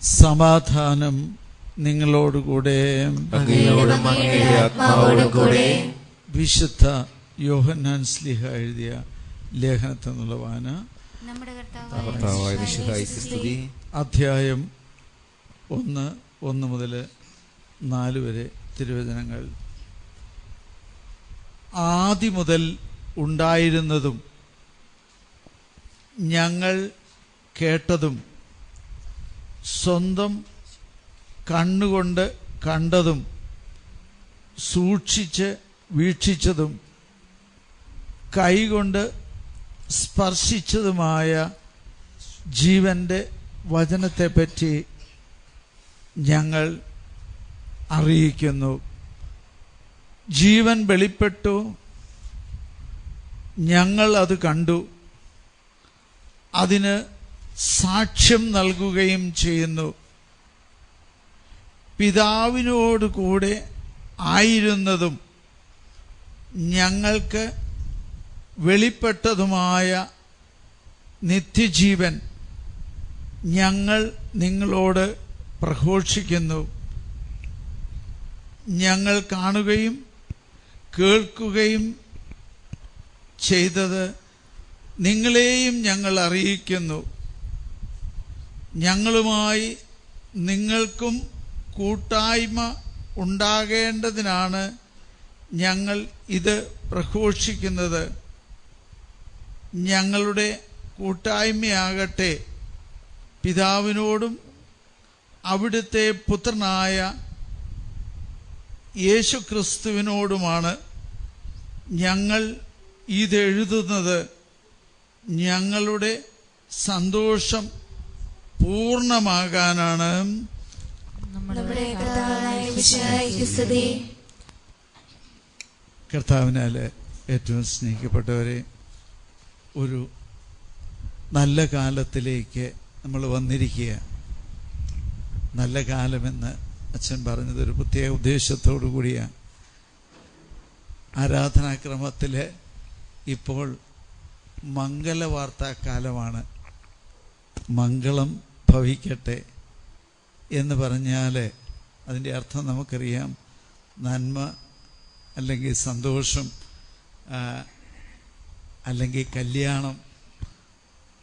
സമാധാനം നിങ്ങളോടുകൂടെ. വിശുദ്ധ യോഹന്നാൻ ശ്ലീഹ എഴുതിയ ലേഖനത്തിൽ നിന്നുള്ള വായന. അധ്യായം 1 മുതൽ 4 വരെ തിരുവചനങ്ങൾ. ആദി മുതൽ ഉണ്ടായിരുന്നതും ഞങ്ങൾ കേട്ടതും സ്വന്തം കണ്ണുകൊണ്ട് കണ്ടതും സൂക്ഷിച്ച് വീക്ഷിച്ചതും കൈകൊണ്ട് സ്പർശിച്ചതുമായ ജീവന്റെ വചനത്തെപ്പറ്റി ഞങ്ങൾ അറിയിക്കുന്നു. ജീവൻ വെളിപ്പെട്ടു, ഞങ്ങൾ അത് കണ്ടു, അതിന് സാക്ഷ്യം നൽകുകയും ചെയ്യുന്നു. പിതാവിനോട് കൂടെ ആയിരുന്നതും ഞങ്ങൾക്ക് വെളിപ്പെട്ടതുമായ നിത്യജീവൻ ഞങ്ങൾ നിങ്ങളോട് പ്രഘോഷിക്കുന്നു. ഞങ്ങൾ കാണുകയും കേൾക്കുകയും ചെയ്തത് നിങ്ങളെയും ഞങ്ങൾ അറിയിക്കുന്നു. ഞങ്ങളുമായി നിങ്ങൾക്കും കൂട്ടായ്മ ഉണ്ടാകേണ്ടതിനാണ് ഞങ്ങൾ ഇത് പ്രഘോഷിക്കുന്നത്. ഞങ്ങളുടെ കൂട്ടായ്മയാകട്ടെ പിതാവിനോടും അവിടുത്തെ പുത്രനായ യേശുക്രിസ്തുവിനോടുമാണ്. ഞങ്ങൾ ഇതെഴുതുന്നത് ഞങ്ങളുടെ സന്തോഷം പൂർണ്ണമാകാനാണ്. കർത്താവിനാല് ഏറ്റവും സ്നേഹിക്കപ്പെട്ടവരെ, ഒരു നല്ല കാലത്തിലേക്ക് നമ്മൾ വന്നിരിക്കുക. നല്ല കാലമെന്ന് അച്ഛൻ പറഞ്ഞത് ഒരു പ്രത്യേക ഉദ്ദേശത്തോടു കൂടിയാണ്. ആരാധനാക്രമത്തിൽ ഇപ്പോൾ മംഗളവാർത്താക്കാലമാണ്. മംഗളം ഭവിക്കട്ടെ എന്ന് പറഞ്ഞാൽ അതിൻ്റെ അർത്ഥം നമുക്കറിയാം. നന്മ അല്ലെങ്കിൽ സന്തോഷം അല്ലെങ്കിൽ കല്യാണം.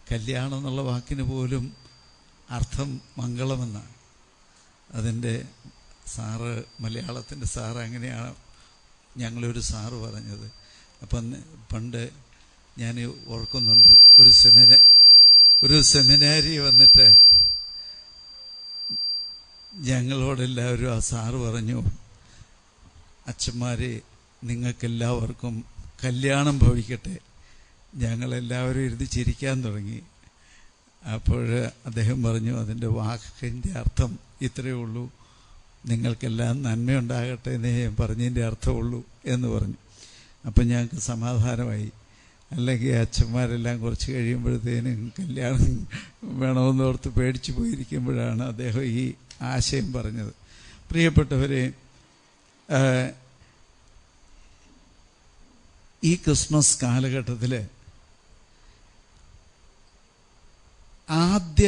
കല്യാണം എന്നുള്ള വാക്കിന് പോലും അർത്ഥം മംഗളമെന്നാണ്. അതിൻ്റെ സാറ്, മലയാളത്തിൻ്റെ സാറ് അങ്ങനെയാണ് ഞങ്ങളൊരു സാറ് പറഞ്ഞത്. അപ്പം പണ്ട് ഞാൻ ഓർക്കുന്നുണ്ട്, ഒരു സെമിനാരി വന്നിട്ട് ഞങ്ങളോടെല്ലാവരും ആ സാറ് പറഞ്ഞു, അച്ഛന്മാരെ നിങ്ങൾക്കെല്ലാവർക്കും കല്യാണം ഭവിക്കട്ടെ. ഞങ്ങളെല്ലാവരും ഇരുന്ന് ചിരിക്കാൻ തുടങ്ങി. അപ്പോൾ അദ്ദേഹം പറഞ്ഞു, അതിൻ്റെ വാക്കിൻ്റെ അർത്ഥം ഇത്രയേ ഉള്ളൂ, നിങ്ങൾക്കെല്ലാം നന്മയുണ്ടാകട്ടെ എന്നേ പറഞ്ഞതിൻ്റെ അർത്ഥമുള്ളൂ എന്ന് പറഞ്ഞു. അപ്പം ഞങ്ങൾക്ക് സമാധാനമായി. അല്ലെങ്കിൽ അച്ഛന്മാരെല്ലാം കുറച്ച് കഴിയുമ്പോഴത്തേനും കല്യാണം വേണമെന്നോർത്ത് പേടിച്ചു പോയിരിക്കുമ്പോഴാണ് അദ്ദേഹം ഈ ആശയം പറഞ്ഞത്. പ്രിയപ്പെട്ടവരെ, ഈ ക്രിസ്മസ് കാലഘട്ടത്തിൽ ആദ്യ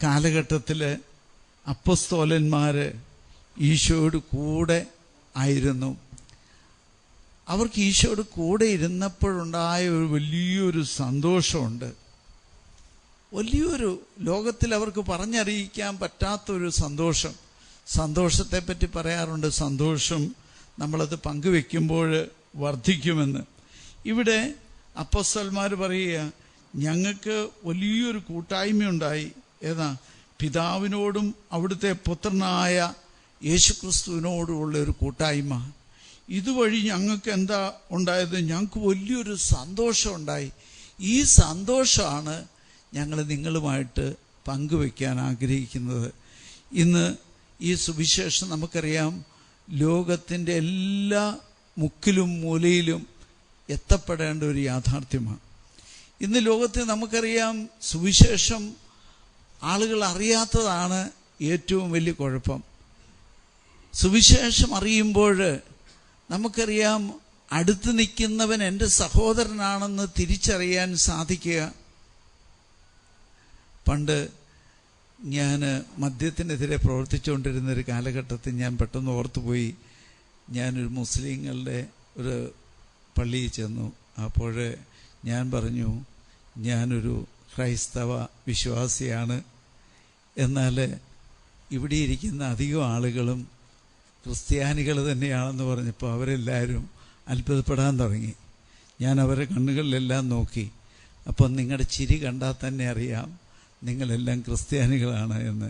കാലഘട്ടത്തിൽ അപ്പോസ്തലന്മാർ ഈശോയോട് കൂടെ ആയിരുന്നു. അവർക്ക് ഈശോയോട് കൂടെ ഇരുന്നപ്പോഴുണ്ടായ ഒരു വലിയൊരു സന്തോഷമുണ്ട്. വലിയൊരു ലോകത്തിൽ അവർക്ക് പറഞ്ഞറിയിക്കാൻ പറ്റാത്തൊരു സന്തോഷം. സന്തോഷത്തെപ്പറ്റി പറയാറുണ്ട്, സന്തോഷം നമ്മളത് പങ്കുവെക്കുമ്പോൾ വർദ്ധിക്കുമെന്ന്. ഇവിടെ അപ്പോസ്തലന്മാർ പറയുക, ഞങ്ങൾക്ക് വലിയൊരു കൂട്ടായ്മയുണ്ടായി. ഏതാ? പിതാവിനോടും അവിടുത്തെ പുത്രനായ യേശുക്രിസ്തുവിനോടുമുള്ള ഒരു കൂട്ടായ്മ. ഇതുവഴി ഞങ്ങൾക്ക് എന്താ ഉണ്ടായത്? ഞങ്ങൾക്ക് വലിയൊരു സന്തോഷം ഉണ്ടായി. ഈ സന്തോഷമാണ് ഞങ്ങൾ നിങ്ങളുമായിട്ട് പങ്കുവയ്ക്കാൻ ആഗ്രഹിക്കുന്നത്. ഇന്ന് ഈ സുവിശേഷം നമുക്കറിയാം, ലോകത്തിൻ്റെ എല്ലാ മുക്കിലും മൂലയിലും എത്തപ്പെടേണ്ട ഒരു യാഥാർത്ഥ്യമാണ്. ഇന്ന് ലോകത്തിൽ നമുക്കറിയാം, സുവിശേഷം ആളുകൾ അറിയാത്തതാണ് ഏറ്റവും വലിയ കുഴപ്പം. സുവിശേഷം അറിയുമ്പോൾ നമുക്കറിയാം, അടുത്ത് നിൽക്കുന്നവൻ എൻ്റെ സഹോദരനാണെന്ന് തിരിച്ചറിയാൻ സാധിക്കുക. പണ്ട് ഞാൻ മദ്യത്തിനെതിരെ പ്രവർത്തിച്ചുകൊണ്ടിരുന്നൊരു കാലഘട്ടത്തിൽ ഞാൻ പെട്ടെന്ന് ഓർത്തുപോയി. ഞാനൊരു മുസ്ലിങ്ങളുടെ ഒരു പള്ളിയിൽ ചെന്നു. അപ്പോൾ ഞാൻ പറഞ്ഞു, ഞാനൊരു ക്രൈസ്തവ വിശ്വാസിയാണ്, എന്നാൽ ഇവിടെ ഇരിക്കുന്ന അധികം ആളുകളും ക്രിസ്ത്യാനികൾ തന്നെയാണെന്ന് പറഞ്ഞപ്പോൾ അവരെല്ലാവരും അത്ഭുതപ്പെടാൻ തുടങ്ങി. ഞാൻ അവരെ കണ്ണുകളിലെല്ലാം നോക്കി. അപ്പം നിങ്ങളുടെ ചിരി കണ്ടാൽ തന്നെ അറിയാം നിങ്ങളെല്ലാം ക്രിസ്ത്യാനികളാണ് എന്ന്.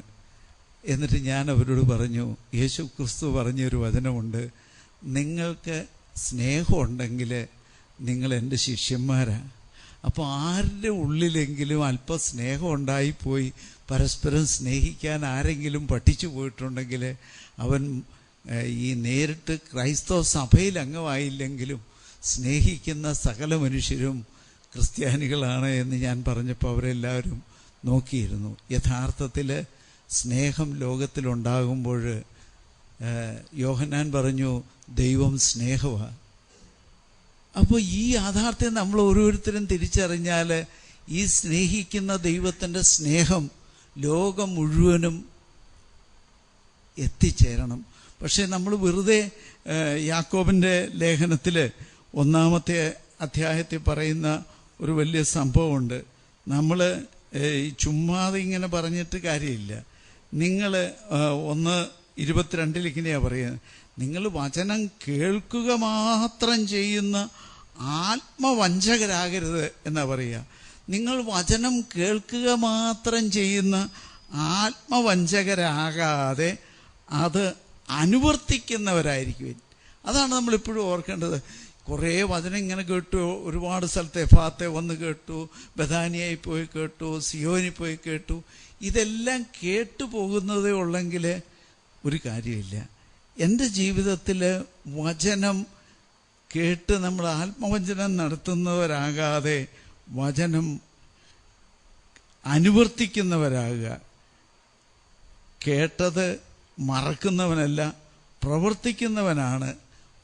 എന്നിട്ട് ഞാൻ അവരോട് പറഞ്ഞു, യേശു ക്രിസ്തു പറഞ്ഞൊരു വചനമുണ്ട്, നിങ്ങൾക്ക് സ്നേഹമുണ്ടെങ്കിൽ നിങ്ങൾ എൻ്റെ ശിഷ്യന്മാരാണ്. അപ്പോൾ ആരുടെ ഉള്ളിലെങ്കിലും അല്പം സ്നേഹം ഉണ്ടായിപ്പോയി പരസ്പരം സ്നേഹിക്കാൻ ആരെങ്കിലും പഠിച്ചു പോയിട്ടുണ്ടെങ്കിൽ അവൻ ഈ നേരിട്ട് ക്രൈസ്തവ സഭയിൽ അംഗമായില്ലെങ്കിലും സ്നേഹിക്കുന്ന സകല മനുഷ്യരും ക്രിസ്ത്യാനികളാണ് എന്ന് ഞാൻ പറഞ്ഞപ്പോൾ അവരെല്ലാവരും നോക്കിയിരുന്നു. യഥാർത്ഥത്തിൽ സ്നേഹം ലോകത്തിലുണ്ടാകുമ്പോൾ യോഹന്നാൻ പറഞ്ഞു, ദൈവം സ്നേഹമാണ്. അപ്പോൾ ഈ യാഥാർത്ഥ്യം നമ്മൾ ഓരോരുത്തരും തിരിച്ചറിഞ്ഞാൽ ഈ സ്നേഹിക്കുന്ന ദൈവത്തിൻ്റെ സ്നേഹം ലോകം മുഴുവനും എത്തിച്ചേരണം. പക്ഷേ നമ്മൾ വെറുതെ യാക്കോബിൻ്റെ ലേഖനത്തിൽ 1-ാമത്തെ അധ്യായത്തിൽ പറയുന്ന ഒരു വലിയ സംഭവമുണ്ട്. നമ്മൾ ചുമ്മാതെ ഇങ്ങനെ പറഞ്ഞിട്ട് കാര്യമില്ല. നിങ്ങൾ 1:22 ഇങ്ങനെയാണ് പറയുന്നത്, നിങ്ങൾ വചനം കേൾക്കുക മാത്രം ചെയ്യുന്ന ആത്മവഞ്ചകരാകരുത് എന്നാ പറയുക. നിങ്ങൾ വചനം കേൾക്കുക മാത്രം ചെയ്യുന്ന ആത്മവഞ്ചകരാകാതെ അത് അനുവർത്തിക്കുന്നവരായിരിക്കും. അതാണ് നമ്മളിപ്പോഴും ഓർക്കേണ്ടത്. കുറേ വചനം ഇങ്ങനെ കേട്ടു, ഒരുപാട് സ്ഥലത്ത് എഫാത്തെ വന്ന് കേട്ടു, ബഥാനിയായി പോയി കേട്ടു, സിയോനിൽ പോയി കേട്ടു. ഇതെല്ലാം കേട്ടു പോകുന്നതേ ഉള്ളെങ്കിൽ ഒരു കാര്യമില്ല. എൻ്റെ ജീവിതത്തിൽ വചനം കേട്ട് നമ്മൾ ആത്മവഞ്ചനം നടത്തുന്നവരാകാതെ വചനം അനുവർത്തിക്കുന്നവരാകുക. കേട്ടത് മറക്കുന്നവനല്ല, പ്രവർത്തിക്കുന്നവനാണ്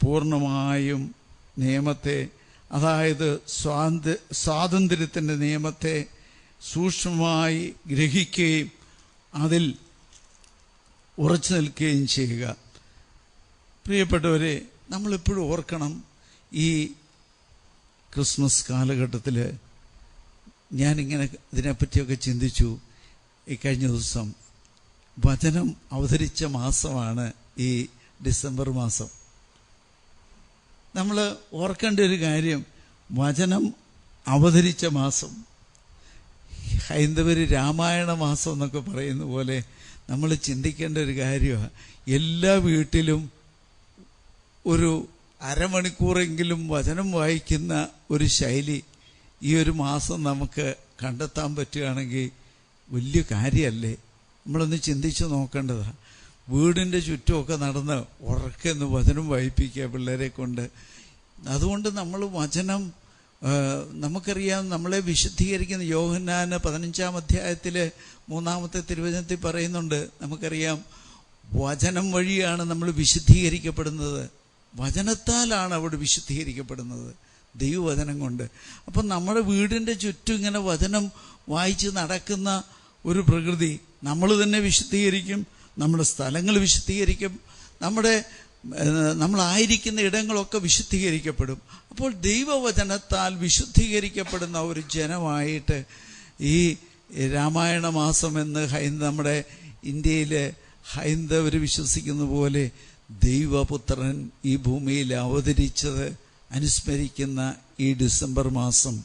പൂർണ്ണമായും നിയമത്തെ, അതായത് സ്വാതന്ത്ര്യത്തിൻ്റെ നിയമത്തെ സൂക്ഷ്മമായി ഗ്രഹിക്കുകയും അതിൽ ഉറച്ചു നിൽക്കുകയും ചെയ്യുക. പ്രിയപ്പെട്ടവരെ, നമ്മളെപ്പോഴും ഓർക്കണം, ഈ ക്രിസ്മസ് കാലഘട്ടത്തിൽ ഞാനിങ്ങനെ ഇതിനെപ്പറ്റിയൊക്കെ ചിന്തിച്ചു. ഈ കഴിഞ്ഞ ദിവസം വചനം അവതരിച്ച മാസമാണ് ഈ ഡിസംബർ മാസം. നമ്മൾ ഓർക്കേണ്ട ഒരു കാര്യം, വചനം അവതരിച്ച മാസം. ഹൈന്ദവർ രാമായണ മാസം എന്നൊക്കെ പറയുന്ന പോലെ നമ്മൾ ചിന്തിക്കേണ്ട ഒരു കാര്യമാണ്. എല്ലാ വീട്ടിലും ഒരു അരമണിക്കൂറെങ്കിലും വചനം വായിക്കുന്ന ഒരു ശൈലി ഈ ഒരു മാസം നമുക്ക് കണ്ടെത്താൻ പറ്റുകയാണെങ്കിൽ വലിയ കാര്യമല്ലേ? നമ്മളൊന്ന് ചിന്തിച്ച് നോക്കേണ്ടതാണ്. വീടിൻ്റെ ചുറ്റുമൊക്കെ നടന്ന് ഉറക്കെന്ന് വചനം വായിപ്പിക്കുക പിള്ളേരെ കൊണ്ട്. അതുകൊണ്ട് നമ്മൾ വചനം, നമുക്കറിയാം, നമ്മളെ വിശുദ്ധീകരിക്കുന്ന യോഹന്നാൻ 15-ാം അധ്യായത്തിൽ 3-ാമത്തെ തിരുവചനത്തിൽ പറയുന്നുണ്ട്. നമുക്കറിയാം, വചനം വഴിയാണ് നമ്മൾ വിശുദ്ധീകരിക്കപ്പെടുന്നത്. വചനത്താലാണ് അവിടെ വിശുദ്ധീകരിക്കപ്പെടുന്നത്, ദൈവവചനം കൊണ്ട്. അപ്പം നമ്മുടെ വീടിൻ്റെ ചുറ്റും ഇങ്ങനെ വചനം വായിച്ച് നടക്കുന്ന ഒരു പ്രകൃതി നമ്മൾ തന്നെ വിശുദ്ധീകരിക്കും, നമ്മുടെ സ്ഥലങ്ങൾ വിശുദ്ധീകരിക്കും, നമ്മളായിരിക്കുന്ന ഇടങ്ങളൊക്കെ വിശുദ്ധീകരിക്കപ്പെടും. അപ്പോൾ ദൈവവചനത്താൽ വിശുദ്ധീകരിക്കപ്പെടുന്ന ഒരു ജനമായിട്ട് ഈ രാമായണ മാസം എന്ന് നമ്മുടെ ഇന്ത്യയിലെ ഹൈന്ദവർ വിശ്വസിക്കുന്ന പോലെ ദൈവപുത്രൻ ഈ ഭൂമിയിൽ അവതരിച്ചത് അനുസ്മരിക്കുന്ന ഈ ഡിസംബർ മാസം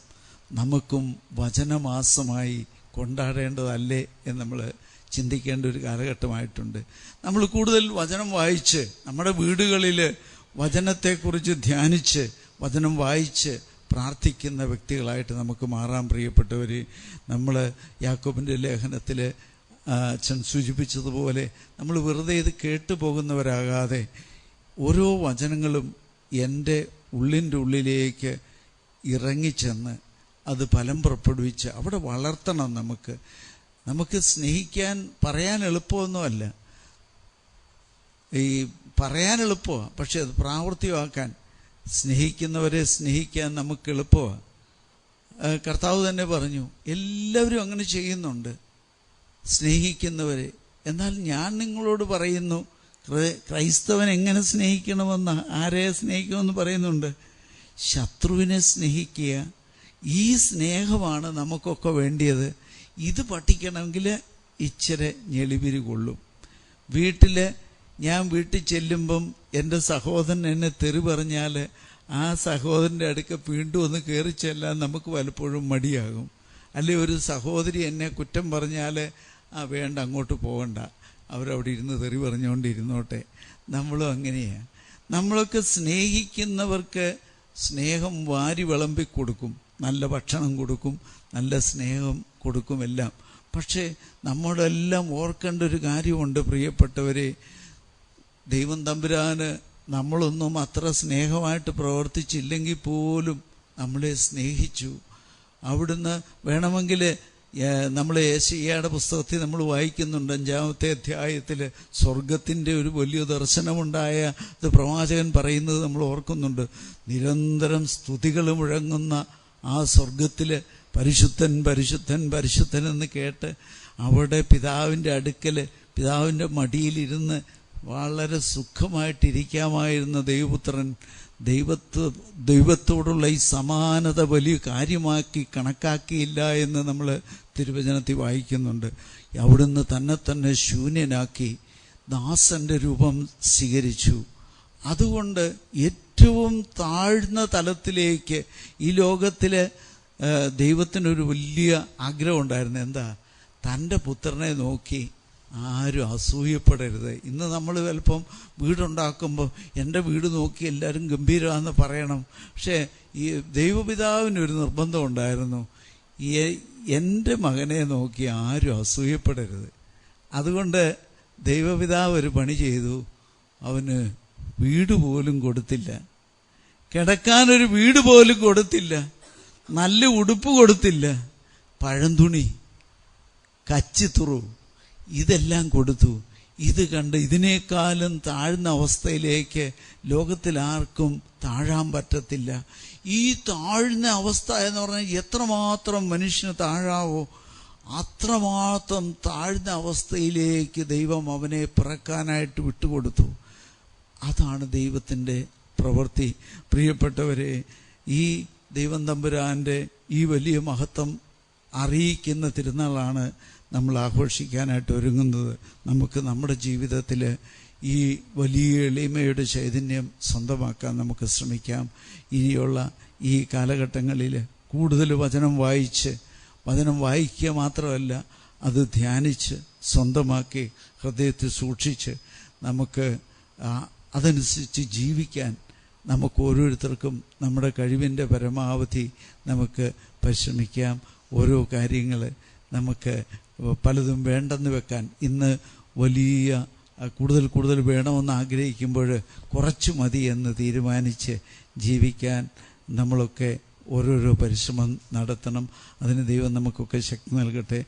നമുക്കും വചനമാസമായി കൊണ്ടാടേണ്ടതല്ലേ എന്ന് നമ്മൾ ചിന്തിക്കേണ്ട ഒരു കാലഘട്ടമായിട്ടുണ്ട്. നമ്മൾ കൂടുതൽ വചനം വായിച്ച് നമ്മുടെ വീടുകളിൽ വചനത്തെക്കുറിച്ച് ധ്യാനിച്ച് വചനം വായിച്ച് പ്രാർത്ഥിക്കുന്ന വ്യക്തികളായിട്ട് നമുക്ക് മാറാൻ. പ്രിയപ്പെട്ടവർ, നമ്മൾ യാക്കോബിൻ്റെ ലേഖനത്തിൽ അച്ഛൻ സൂചിപ്പിച്ചതുപോലെ നമ്മൾ വെറുതെ ഇത് കേട്ടു പോകുന്നവരാകാതെ ഓരോ വചനങ്ങളും എൻ്റെ ഉള്ളിൻ്റെ ഉള്ളിലേക്ക് ഇറങ്ങിച്ചെന്ന് അത് ഫലം പുറപ്പെടുവിച്ച് അവിടെ വളർത്തണം. നമുക്ക് സ്നേഹിക്കാൻ പറയാൻ എളുപ്പമൊന്നുമല്ല, ഈ പറയാൻ എളുപ്പമാണ്, പക്ഷെ അത് പ്രാവർത്തികമാക്കാൻ, സ്നേഹിക്കുന്നവരെ സ്നേഹിക്കാൻ നമുക്ക് എളുപ്പമാണ്. കർത്താവ് തന്നെ പറഞ്ഞു, എല്ലാവരും അങ്ങനെ ചെയ്യുന്നുണ്ട്. സ്നേഹിക്കുന്നവരെ. എന്നാൽ ഞാൻ നിങ്ങളോട് പറയുന്നു, ക്രൈസ്തവൻ എങ്ങനെ സ്നേഹിക്കണമെന്ന്, ആരെ സ്നേഹിക്കണമെന്ന് പറയുന്നുണ്ട്. ശത്രുവിനെ സ്നേഹിക്കുക. ഈ സ്നേഹമാണ് നമുക്കൊക്കെ വേണ്ടിയത്. ഇത് പഠിക്കണമെങ്കിൽ ഇച്ചിരി ഞെളിപിരി കൊള്ളും. ഞാൻ വീട്ടിൽ ചെല്ലുമ്പം എൻ്റെ സഹോദരൻ എന്നെ തെറി പറഞ്ഞാൽ ആ സഹോദരൻ്റെ അടുക്ക വീണ്ടും ഒന്ന് കയറി ചെല്ലാൻ നമുക്ക് പലപ്പോഴും മടിയാകും. അല്ലെ ഒരു സഹോദരി എന്നെ കുറ്റം പറഞ്ഞാൽ വേണ്ട, അങ്ങോട്ട് പോകണ്ട, അവരവിടെ ഇരുന്ന് തെറി പറഞ്ഞുകൊണ്ടിരുന്നോട്ടെ. നമ്മളും അങ്ങനെയാണ്. നമ്മളൊക്കെ സ്നേഹിക്കുന്നവർക്ക് സ്നേഹം വാരി വിളമ്പി കൊടുക്കും, നല്ല ഭക്ഷണം കൊടുക്കും, നല്ല സ്നേഹം കൊടുക്കും, എല്ലാം. പക്ഷേ നമ്മളെല്ലാം ഓർക്കേണ്ട ഒരു കാര്യമുണ്ട് പ്രിയപ്പെട്ടവരെ. ദൈവം തമ്പുരാന് നമ്മളൊന്നും അത്ര സ്നേഹമായിട്ട് പ്രവർത്തിച്ചില്ലെങ്കിൽ പോലും നമ്മളെ സ്നേഹിച്ചു. അവിടുന്ന് വേണമെങ്കിൽ നമ്മൾ യെശയ്യായുടെ പുസ്തകത്തിൽ നമ്മൾ വായിക്കുന്നുണ്ട്, 5-ാമത്തെ അധ്യായത്തിൽ സ്വർഗത്തിൻ്റെ ഒരു വലിയ ദർശനമുണ്ടായ ഇത് പ്രവാചകൻ പറയുന്നത് നമ്മൾ ഓർക്കുന്നുണ്ട്. നിരന്തരം സ്തുതികൾ മുഴങ്ങുന്ന ആ സ്വർഗത്തിൽ പരിശുദ്ധൻ പരിശുദ്ധൻ പരിശുദ്ധൻ എന്ന് കേട്ട് അവിടെ പിതാവിൻ്റെ അടുക്കൽ പിതാവിൻ്റെ മടിയിലിരുന്ന് വളരെ സുഖമായിട്ടിരിക്കാമായിരുന്ന ദൈവപുത്രൻ ദൈവത്തോടുള്ള ഈ സമാനത വലിയ കാര്യമാക്കി കണക്കാക്കിയില്ല എന്ന് നമ്മൾ തിരുവചനത്തിൽ വായിക്കുന്നുണ്ട്. അവിടുന്ന് തന്നെ ശൂന്യനാക്കി ദാസന്റെ രൂപം സ്വീകരിച്ചു. അതുകൊണ്ട് ഏറ്റവും താഴ്ന്ന തലത്തിലേക്ക് ഈ ലോകത്തിലെ ദൈവത്തിനൊരു വലിയ ആഗ്രഹം ഉണ്ടായിരുന്നു. എന്താ? തൻ്റെ പുത്രനെ നോക്കി ആരും അസൂയപ്പെടരുത്. ഇന്ന് നമ്മൾ ചിലപ്പം വീടുണ്ടാക്കുമ്പോൾ എൻ്റെ വീട് നോക്കി എല്ലാവരും ഗംഭീരമാണെന്ന് പറയണം. പക്ഷേ ഈ ദൈവപിതാവിനൊരു നിർബന്ധം ഉണ്ടായിരുന്നു, എൻ്റെ മകനെ നോക്കി ആരും അസൂയപ്പെടരുത്. അതുകൊണ്ട് ദൈവപിതാവ് ഒരു പണി ചെയ്തു. അവന് വീട് പോലും കൊടുത്തില്ല, കിടക്കാനൊരു വീട് പോലും കൊടുത്തില്ല, നല്ല ഉടുപ്പ് കൊടുത്തില്ല, പഴന്തുണി, കച്ചിത്തുറു, ഇതെല്ലാം കൊടുത്തു. ഇത് കണ്ട് ഇതിനേക്കാളും താഴ്ന്ന അവസ്ഥയിലേക്ക് ലോകത്തിൽ ആർക്കും താഴാൻ പറ്റത്തില്ല. ഈ താഴ്ന്ന അവസ്ഥ എന്ന് പറഞ്ഞാൽ എത്രമാത്രം മനുഷ്യന് താഴാവോ അത്രമാത്രം താഴ്ന്ന അവസ്ഥയിലേക്ക് ദൈവം അവനെ പിറക്കാനായിട്ട് വിട്ടുകൊടുത്തു. അതാണ് ദൈവത്തിൻ്റെ പ്രവൃത്തി. പ്രിയപ്പെട്ടവരെ, ഈ ദൈവം തമ്പുരാൻ്റെ ഈ വലിയ മഹത്വം അറിയിക്കുന്ന തിരുനാളാണ് നമ്മൾ ആഘോഷിക്കാനായിട്ട് ഒരുങ്ങുന്നത്. നമുക്ക് നമ്മുടെ ജീവിതത്തിൽ ഈ വലിയ എളിമയുടെ ചൈതന്യം സ്വന്തമാക്കാൻ നമുക്ക് ശ്രമിക്കാം. ഇനിയുള്ള ഈ കാലഘട്ടങ്ങളിൽ കൂടുതൽ വചനം വായിക്കുക മാത്രമല്ല, അത് ധ്യാനിച്ച് സ്വന്തമാക്കി ഹൃദയത്തിൽ സൂക്ഷിച്ച് നമുക്ക് അതനുസരിച്ച് ജീവിക്കാൻ നമുക്ക് ഓരോരുത്തർക്കും നമ്മുടെ കഴിവിൻ്റെ പരമാവധി നമുക്ക് പരിശ്രമിക്കാം. ഓരോ കാര്യങ്ങൾ നമുക്ക് പലതും വേണ്ടെന്ന് വെക്കാൻ, ഇന്ന് വലിയ കൂടുതൽ വേണമെന്ന് ആഗ്രഹിക്കുമ്പോൾ കുറച്ചു മതി എന്ന് തീരുമാനിച്ച് ജീവിക്കാൻ നമ്മളൊക്കെ ഓരോരോ പരിശ്രമം നടത്തണം. അതിന് ദൈവം നമുക്കൊക്കെ ശക്തി നൽകട്ടെ.